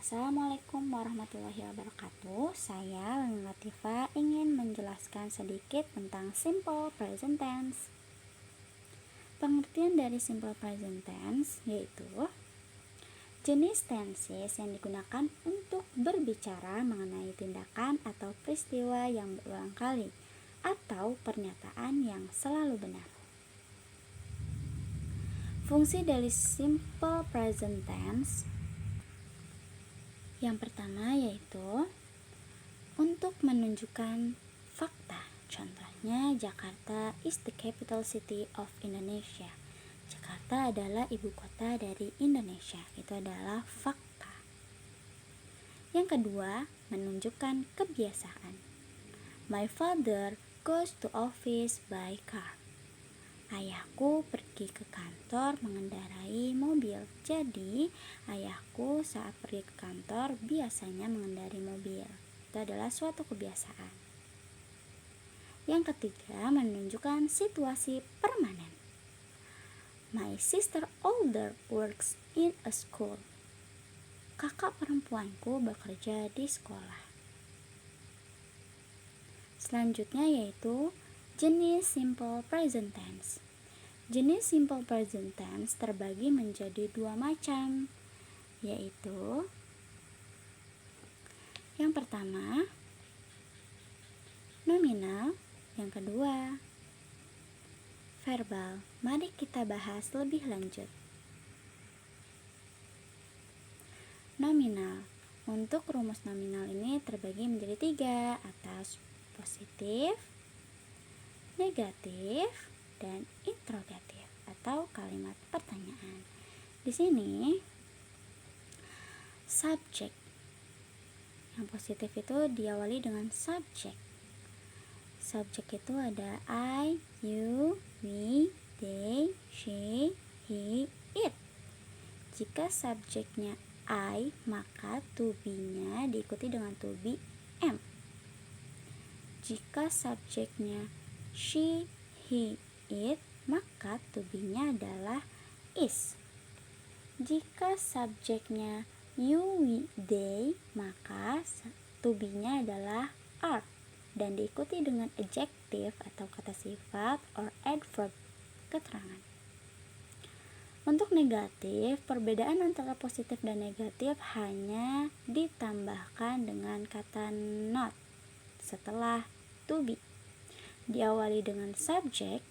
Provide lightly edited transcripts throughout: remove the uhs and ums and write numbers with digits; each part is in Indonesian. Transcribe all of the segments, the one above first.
Assalamualaikum warahmatullahi wabarakatuh. Saya Lena Latifa ingin menjelaskan sedikit tentang simple present tense. Pengertian dari simple present tense yaitu jenis tenses yang digunakan untuk berbicara mengenai tindakan atau peristiwa yang berulang kali atau pernyataan yang selalu benar. Fungsi dari simple present tense yang pertama yaitu untuk menunjukkan fakta. Contohnya, Jakarta is the capital city of Indonesia. Jakarta adalah ibu kota dari Indonesia. Itu adalah fakta. Yang kedua, menunjukkan kebiasaan. My father goes to office by car. Ayahku pergi ke kantor mengendarai mobil. Jadi, ayahku saat pergi ke kantor biasanya mengendarai mobil. Itu adalah suatu kebiasaan. Yang ketiga, menunjukkan situasi permanen. My sister older works in a school. Kakak perempuanku bekerja di sekolah. Selanjutnya yaitu jenis simple present tense. Jenis simple present tense terbagi menjadi dua macam, yaitu yang pertama nominal, yang kedua verbal. Mari kita bahas lebih lanjut. Nominal. Untuk rumus nominal ini terbagi menjadi tiga, atas positif, negatif, dan interrogatif atau kalimat pertanyaan. Di sini subjek yang positif itu diawali dengan subjek. Subjek itu ada I, you, we, they, she, he, it. Jika subjeknya I, maka to be-nya diikuti dengan to be am. Jika subjeknya she, he, it, maka to be-nya adalah is. Jika subjeknya you, we, they, maka to be-nya adalah are dan diikuti dengan adjective atau kata sifat or adverb keterangan. Untuk negatif, perbedaan antara positif dan negatif hanya ditambahkan dengan kata not setelah to be. Diawali dengan subjek,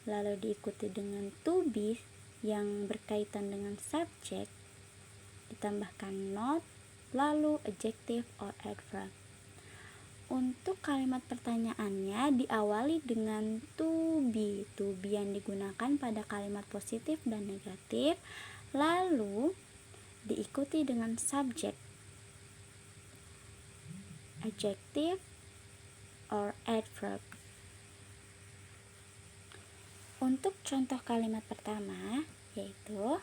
lalu diikuti dengan to be yang berkaitan dengan subjek, ditambahkan not, lalu adjective or adverb. Untuk kalimat pertanyaannya diawali dengan to be. To be yang digunakan pada kalimat positif dan negatif, lalu diikuti dengan subjek, adjective or adverb. Untuk contoh kalimat pertama yaitu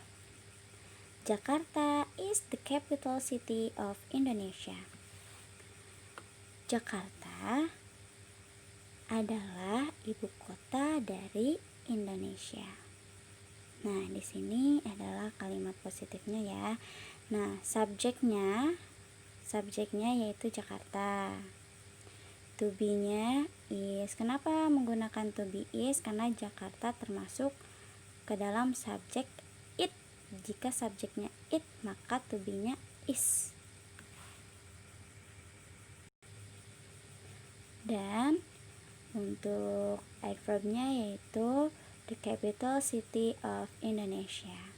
Jakarta is the capital city of Indonesia. Jakarta adalah ibu kota dari Indonesia. Nah, di sini adalah kalimat positifnya ya. Nah, subjeknya yaitu Jakarta. To be-nya is. Kenapa menggunakan to be is? Karena Jakarta termasuk ke dalam subjek it. Jika subjeknya it, maka to be-nya is. Dan untuk adverb-nya yaitu the capital city of Indonesia.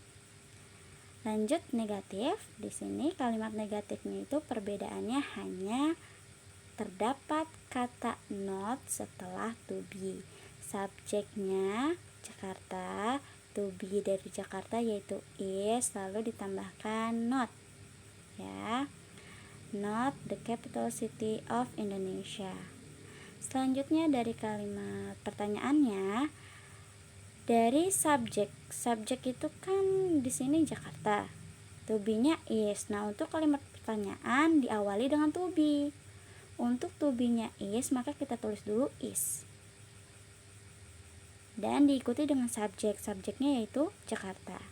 Lanjut negatif. Di sini kalimat negatifnya itu perbedaannya hanya terdapat kata not setelah to be. Subjeknya Jakarta, to be dari Jakarta yaitu is, lalu ditambahkan not. Ya. Not the capital city of Indonesia. Selanjutnya dari kalimat pertanyaannya, dari subjek itu kan di sini Jakarta, to be-nya is. Nah, untuk kalimat pertanyaan diawali dengan to be. Untuk to be-nya is, maka kita tulis dulu is dan diikuti dengan subjek. Subjeknya yaitu Jakarta.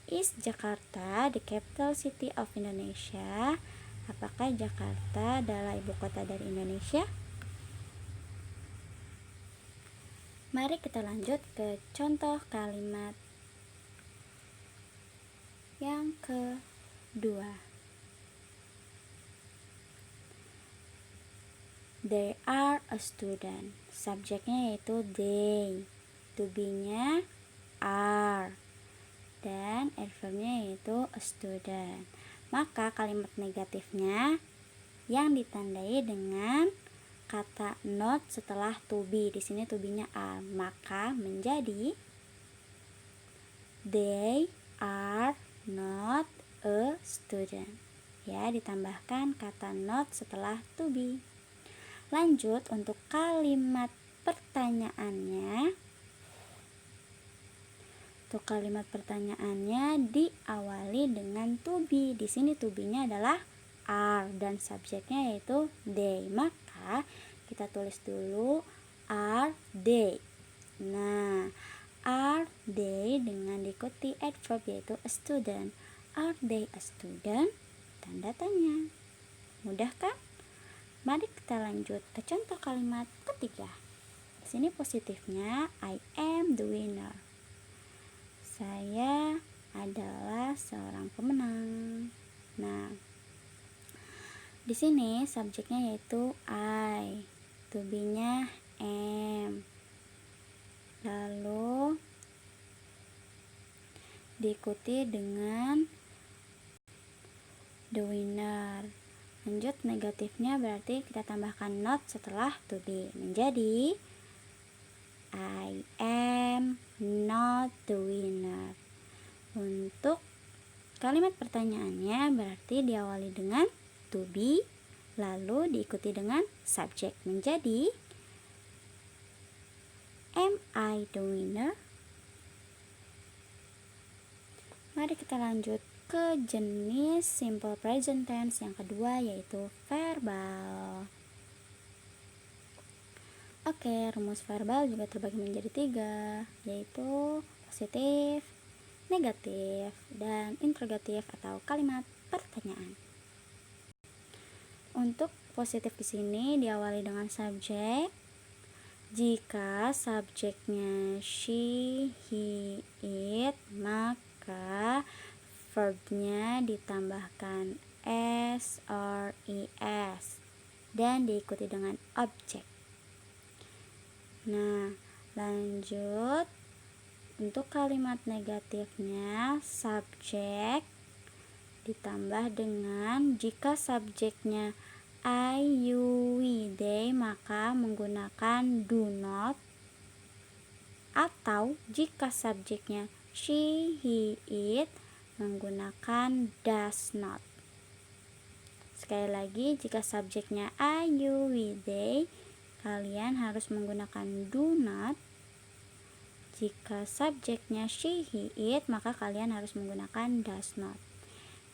Is Jakarta the capital city of Indonesia? Apakah Jakarta adalah ibu kota dari Indonesia? Mari kita lanjut ke contoh kalimat yang kedua. They are a student. Subjeknya yaitu they. To be-nya are. Dan adverbnya yaitu a student. Maka kalimat negatifnya yang ditandai dengan kata not setelah to be. Di sini to be-nya are, maka menjadi they are not a student. Ya, ditambahkan kata not setelah to be. Lanjut untuk kalimat pertanyaannya. Untuk kalimat pertanyaannya diawali dengan to be. Di sini to be-nya adalah are dan subjeknya yaitu they. Maka kita tulis dulu are they. Nah, are they dengan diikuti adverb yaitu a student. Are they a student? Tanda tanya. Mudah kan? Mari kita lanjut ke contoh kalimat ketiga. Di sini positifnya I am the winner. Saya adalah seorang pemenang. Nah, di sini subjeknya yaitu I, to be-nya am. Lalu diikuti dengan the winner. Lanjut negatifnya berarti kita tambahkan not setelah to be. Menjadi I am not the winner. Untuk kalimat pertanyaannya berarti diawali dengan to be, lalu diikuti dengan subjek. Menjadi am I the winner? Mari kita lanjut ke jenis simple present tense yang kedua yaitu verbal. Oke, rumus verbal juga terbagi menjadi 3, yaitu positif, negatif, dan interrogatif atau kalimat pertanyaan. Untuk positif di sini diawali dengan subjek. Jika subjeknya she, he, it, maka verbnya ditambahkan s or es dan diikuti dengan objek. Nah, lanjut untuk kalimat negatifnya subjek ditambah dengan jika subjeknya I, you, we, they maka menggunakan do not, atau jika subjeknya she, he, it menggunakan does not. Sekali lagi, jika subjeknya I, you, we, they kalian harus menggunakan do not. Jika subjeknya she, he, it maka kalian harus menggunakan does not.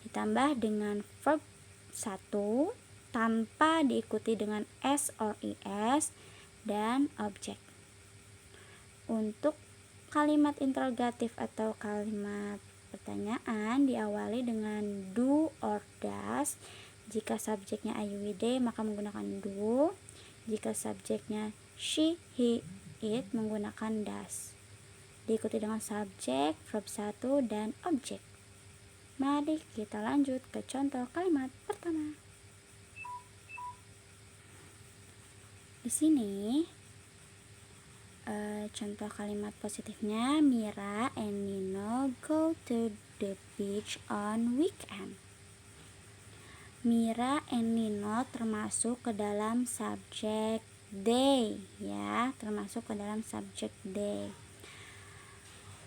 Ditambah dengan verb 1 tanpa diikuti dengan s or es dan objek. Untuk kalimat interrogatif atau kalimat pertanyaan diawali dengan do or does. Jika subjeknya I, you, we, they maka menggunakan do. Jika subjeknya she, he, it menggunakan does. Diikuti dengan subjek, verb 1 dan objek. Mari kita lanjut ke contoh kalimat pertama. Di sini contoh kalimat positifnya Mira and Nino go to the beach on weekend. Mira and Nino termasuk ke dalam subjek they, ya, termasuk ke dalam subjek they.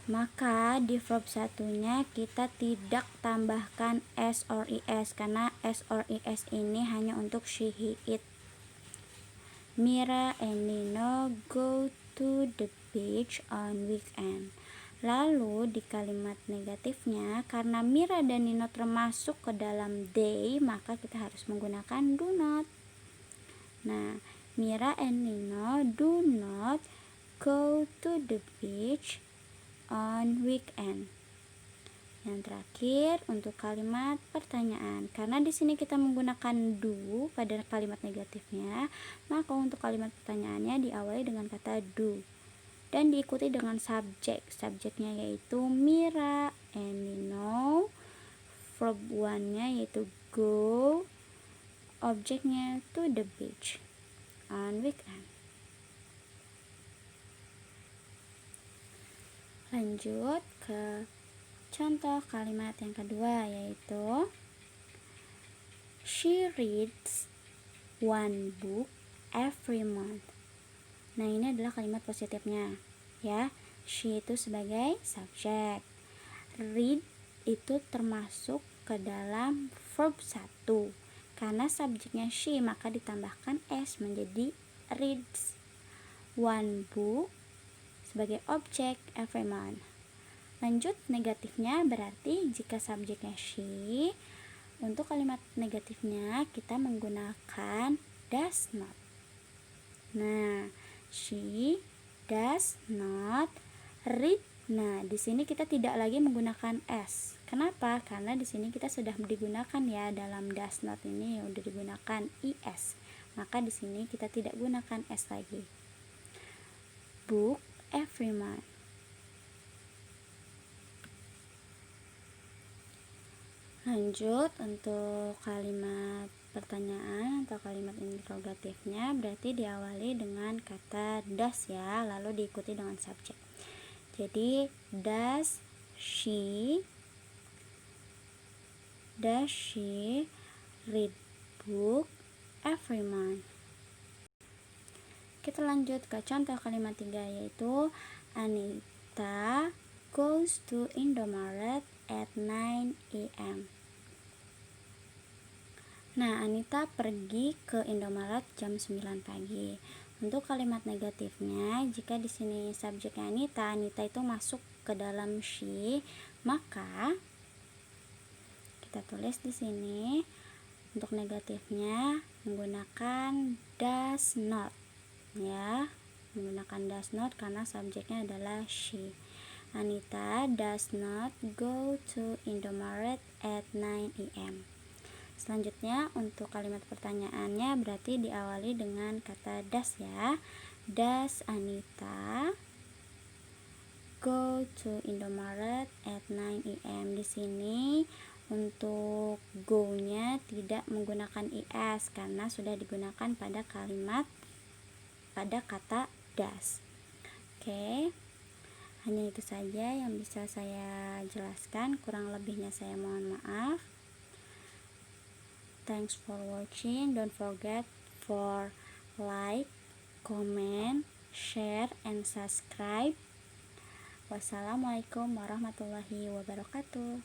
Maka di verb satunya kita tidak tambahkan s or es karena s or es ini hanya untuk she, he, it. Mira and Nino go to the beach on weekend. Lalu di kalimat negatifnya karena Mira dan Nino termasuk ke dalam they maka kita harus menggunakan do not. Nah, Mira and Nino do not go to the beach on weekend. Yang terakhir untuk kalimat pertanyaan. Karena di sini kita menggunakan do pada kalimat negatifnya, maka untuk kalimat pertanyaannya diawali dengan kata do dan diikuti dengan subjek. Subjeknya yaitu Mira and Nino. Verb one-nya yaitu go. Objeknya to the beach on weekend. Lanjut ke contoh kalimat yang kedua, yaitu she reads one book every month. Nah, ini adalah kalimat positifnya ya. She itu sebagai subjek. Read itu termasuk ke dalam verb 1. Karena subjeknya she, maka ditambahkan s menjadi reads. One book sebagai objek every month. Lanjut negatifnya, berarti jika subjeknya she, untuk kalimat negatifnya kita menggunakan does not. Nah, she does not read. Nah, di sini kita tidak lagi menggunakan s. Kenapa? Karena di sini kita sudah digunakan ya, dalam does not ini sudah digunakan is. Maka di sini kita tidak gunakan s lagi. Book every month. Lanjut untuk kalimat pertanyaan atau kalimat interrogatifnya, berarti diawali dengan kata does ya, lalu diikuti dengan subjek. Jadi does she read book every month? Kita lanjut ke contoh kalimat 3, yaitu Anita goes to Indomaret at 9 a.m. Nah, Anita pergi ke Indomaret jam 9 pagi. Untuk kalimat negatifnya, jika di sini subjeknya Anita itu masuk ke dalam she, maka kita tulis di sini untuk negatifnya menggunakan does not ya, menggunakan does not karena subjeknya adalah she. Anita does not go to Indomaret at 9 a.m. Selanjutnya untuk kalimat pertanyaannya berarti diawali dengan kata does ya. Does Anita go to Indomaret at 9 a.m. Di sini untuk go-nya tidak menggunakan is karena sudah digunakan pada kata does. Oke. Hanya itu saja yang bisa saya jelaskan, kurang lebihnya saya mohon maaf. Thanks for watching. Don't forget for like, comment, share, and subscribe. Wassalamualaikum warahmatullahi wabarakatuh.